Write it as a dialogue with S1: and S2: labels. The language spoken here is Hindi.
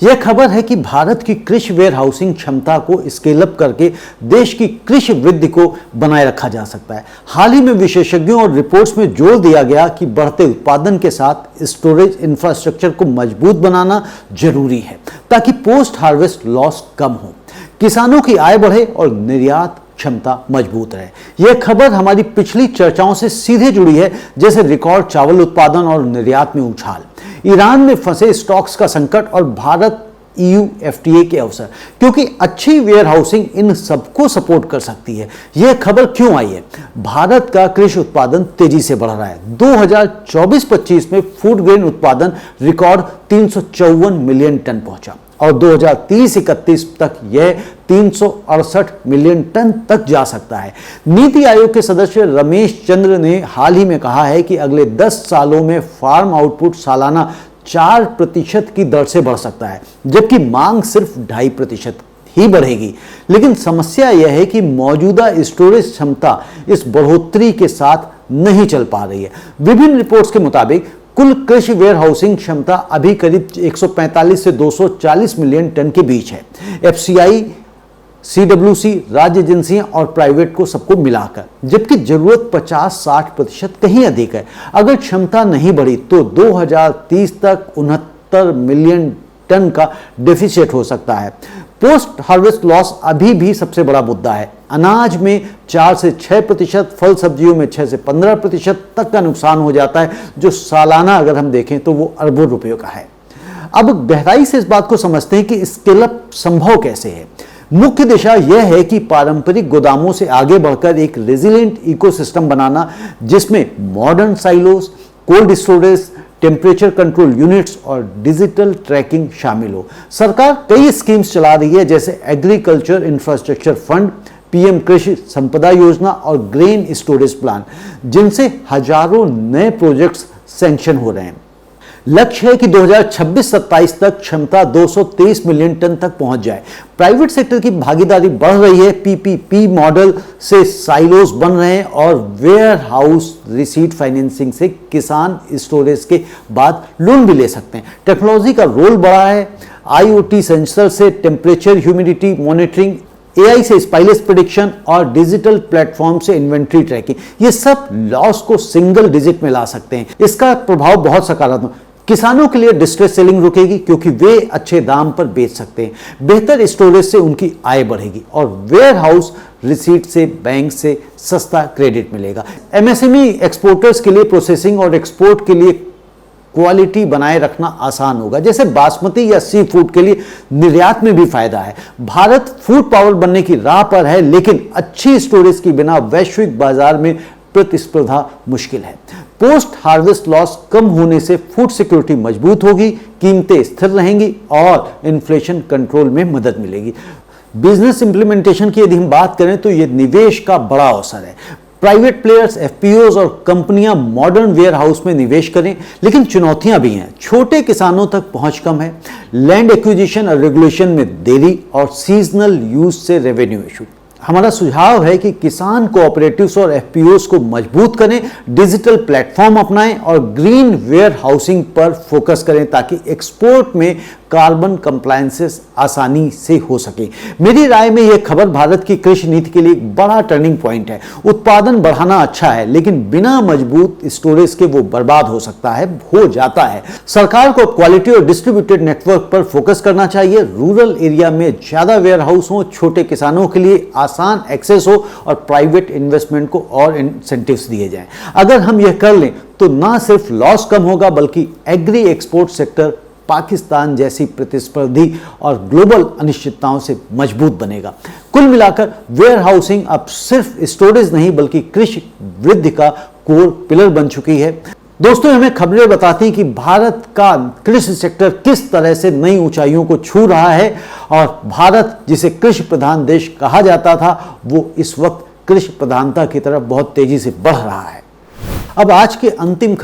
S1: यह खबर है कि भारत की कृषि वेयर हाउसिंग क्षमता को स्केल अप करके देश की कृषि वृद्धि को बनाए रखा जा सकता है। हाल ही में विशेषज्ञों और रिपोर्ट्स में जोर दिया गया कि बढ़ते उत्पादन के साथ स्टोरेज इंफ्रास्ट्रक्चर को मजबूत बनाना जरूरी है ताकि पोस्ट हार्वेस्ट लॉस कम हो, किसानों की आय बढ़े और निर्यात क्षमता मजबूत रहे। यह खबर हमारी पिछली चर्चाओं से सीधे जुड़ी है, जैसे रिकॉर्ड चावल उत्पादन और निर्यात में उछाल, ईरान में फंसे स्टॉक्स का संकट और भारत EU FTA के अवसर, क्योंकि अच्छी वेयर हाउसिंग इन सबको सपोर्ट कर सकती है। यह खबर क्यों आई है? भारत का कृषि उत्पादन तेजी से बढ़ रहा है। 2024-25 में फूड ग्रेन उत्पादन रिकॉर्ड 354 मिलियन टन पहुंचा और 2030-31 तक यह 368 मिलियन टन तक जा सकता है। नीति आयोग के सदस्य रमेश चंद्र ने हाल ही में कहा है कि अगले 10 सालों में फार्म आउटपुट सालाना 4% की दर से बढ़ सकता है, जबकि मांग सिर्फ 2.5% ही बढ़ेगी। लेकिन समस्या यह है कि मौजूदा स्टोरेज क्षमता इस बढ़ोतरी के साथ नहीं चल पा रही है। विभिन्न रिपोर्ट्स के मुताबिक कुल कृषि वेयर हाउसिंग क्षमता अभी करीब 145 से 240 मिलियन टन के बीच है। FCI, CWC, राज्य एजेंसियां और प्राइवेट को सबको मिलाकर, जबकि जरूरत 50-60% कहीं अधिक है। अगर क्षमता नहीं बढ़ी तो 2030 तक 69 मिलियन टन का डेफिसिट हो सकता है। पोस्ट हार्वेस्ट लॉस अभी भी सबसे बड़ा मुद्दा है। अनाज में 4 से 6%, फल सब्जियों में 6 से 15% तक का नुकसान हो जाता है, जो सालाना अगर हम देखें तो वो अरबों रुपयों का है। अब गहराई से इस बात को समझते हैं कि स्केल अप संभव कैसे है। मुख्य दिशा यह है कि पारंपरिक गोदामों से आगे बढ़कर एक रेजिलिएंट इकोसिस्टम बनाना, जिसमें modern silos, cold storage, temperature control units और डिजिटल ट्रैकिंग शामिल हो। सरकार कई स्कीम्स चला रही है, जैसे एग्रीकल्चर इंफ्रास्ट्रक्चर फंड, PM कृषि संपदा योजना और ग्रेन स्टोरेज प्लान, जिनसे हजारों नए प्रोजेक्ट्स सैंक्शन हो रहे हैं। लक्ष्य है कि 2026-27 तक क्षमता 223 मिलियन टन तक पहुंच जाए। प्राइवेट सेक्टर की भागीदारी बढ़ रही है। PPP मॉडल से साइलोस बन रहे हैं और वेयर हाउस रिसीट फाइनेंसिंग से किसान स्टोरेज के बाद लोन भी ले सकते हैं। टेक्नोलॉजी का रोल बढ़ा है। IoT सेंसर से टेम्परेचर ह्यूमिडिटी मॉनिटरिंग, AI से स्पाइलेस प्रेडिक्शन और डिजिटल प्लेटफॉर्म से इन्वेंट्री ट्रैकिंग, ये सब लॉस को सिंगल डिजिट में ला सकते हैं। इसका प्रभाव बहुत सकारात्मक। किसानों के लिए डिस्ट्रेस सेलिंग रुकेगी, क्योंकि वे अच्छे दाम पर बेच सकते हैं। बेहतर स्टोरेज से उनकी आय बढ़ेगी और वेयर हाउस रिसीट से बैंक से सस्ता क्रेडिट मिलेगा। MSME एक्सपोर्टर्स के लिए प्रोसेसिंग और एक्सपोर्ट के लिए क्वालिटी बनाए रखना आसान होगा, जैसे बासमती या सी फूड के लिए निर्यात में भी फायदा है। भारत फूड पावर बनने की राह पर है, लेकिन अच्छी स्टोरेज के बिना वैश्विक बाजार में प्रतिस्पर्धा मुश्किल है। पोस्ट हार्वेस्ट लॉस कम होने से फूड सिक्योरिटी मजबूत होगी, कीमतें स्थिर रहेंगी और इन्फ्लेशन कंट्रोल में मदद मिलेगी। बिजनेस इंप्लीमेंटेशन की यदि हम बात करें तो यह निवेश का बड़ा अवसर है। प्राइवेट प्लेयर्स, FPOs और कंपनियां मॉडर्न वेयर हाउस में निवेश करें, लेकिन चुनौतियां भी हैं। छोटे किसानों तक पहुंच कम है, लैंड एक्विजिशन और रेगुलेशन में देरी और सीजनल यूज से रेवेन्यू इशू। हमारा सुझाव है कि किसान कोऑपरेटिव्स और FPOs को मजबूत करें, डिजिटल प्लेटफॉर्म अपनाएं और ग्रीन वेयर हाउसिंग पर फोकस करें, ताकि एक्सपोर्ट में कार्बन कंप्लायंसेस आसानी से हो सके। मेरी राय में यह खबर भारत की कृषि नीति के लिए एक बड़ा टर्निंग पॉइंट है। उत्पादन बढ़ाना अच्छा है, लेकिन बिना मजबूत स्टोरेज के वो बर्बाद हो सकता है, हो जाता है। सरकार को क्वालिटी और डिस्ट्रीब्यूटेड नेटवर्क पर फोकस करना चाहिए। रूरल एरिया में ज्यादा वेयर हाउस हो, छोटे किसानों के लिए आसान एक्सेस हो और प्राइवेट इन्वेस्टमेंट को और इंसेंटिव्स दिए जाएं। अगर हम यह कर लें तो ना सिर्फ लॉस कम होगा, बल्कि एग्री एक्सपोर्ट सेक्टर पाकिस्तान जैसी प्रतिस्पर्धी और ग्लोबल अनिश्चितताओं से मजबूत बनेगा। कुल मिलाकर वेयर हाउसिंग अब सिर्फ स्टोरेज नहीं, बल्कि कृषि वृद्धि का कोर पिलर बन चुकी है। दोस्तों, हमें खबरें बताती हैं कि भारत का कृषि सेक्टर किस तरह से नई ऊंचाइयों को छू रहा है और भारत, जिसे कृषि प्रधान देश कहा जाता था, वो इस वक्त कृषि प्रधानता की तरफ बहुत तेजी से बढ़ रहा है। अब आज के अंतिम